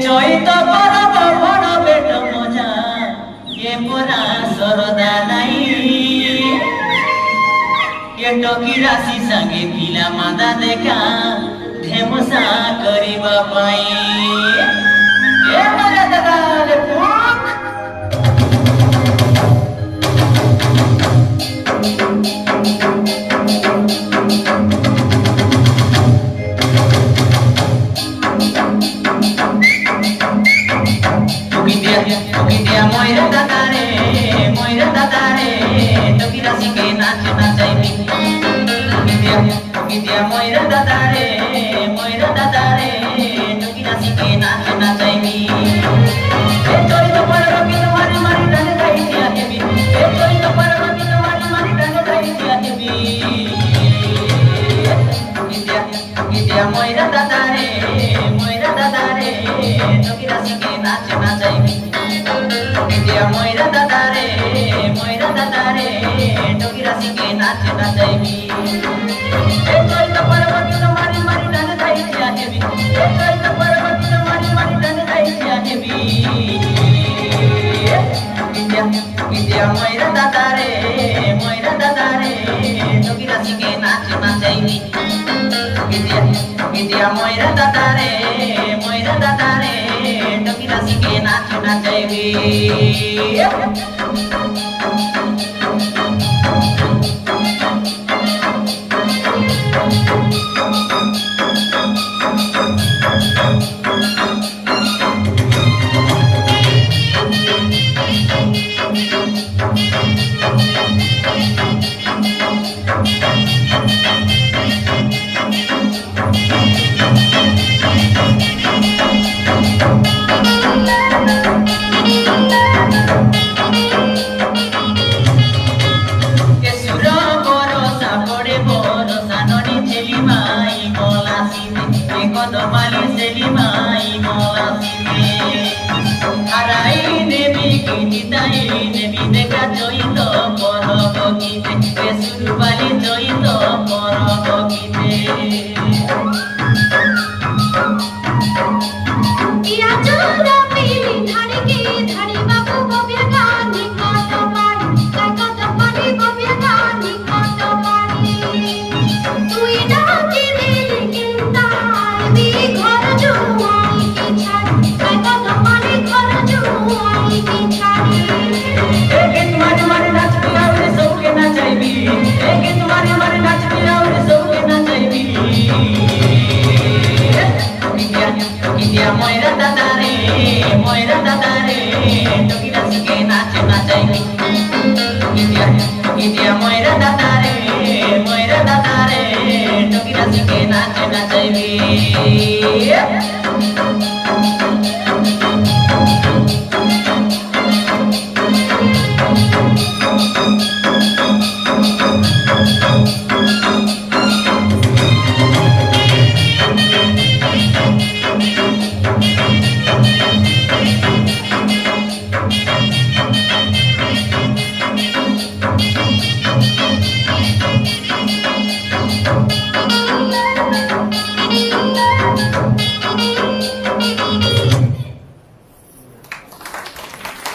চৈত পরব বড় বেট মজা এ পরা সরদা নাই এ টকি রাশি সঙ্গে পিলা মাদা দেখা ঢেমসা করিবা পাই এ মজা দাদা রে পুক Dia moira dadare toki rasi ke naach nachaibi dia moira dadare toki rasi ke naach nachaibi e chori to parba ki tumhari mari dane khai dia hebi e chori to parba ki tumhari mari dane khai dia hebi dia moira dadare toki rasi ke naach nachaibi dia moira dadare toki rasi ke naach nachaibi e chori to parba ki tumhari mari dane khai dia hebi e chori to parba ki tumhari mari dane khai dia hebi dia moira dadare toki rasi ke naach nachaibi dia moira dadare toki rasi ke naach nachaibi Kodobali selimai molasine harai debi kinitai debi deka joito porobogite kesurubali joito porobogite iya jona pili dhari ke dhari babu bobya gani kodobali bobya gani kodobali tui na ki dil kinta घर जुआई की छाड़ी मैं कदमानी घर जुआई की छाड़ी एक तुम्हारे मारे नाच पिया रे सब के नाचाईबी एक तुम्हारे मारे नाच पिया रे सब के नाचाईबी टोकी दिया मोइरा दादारे टोकी रसी के नाच नाचाईबी टोकी दिया मोइरा दादारे टोकी रसी के नाच नाचाईबी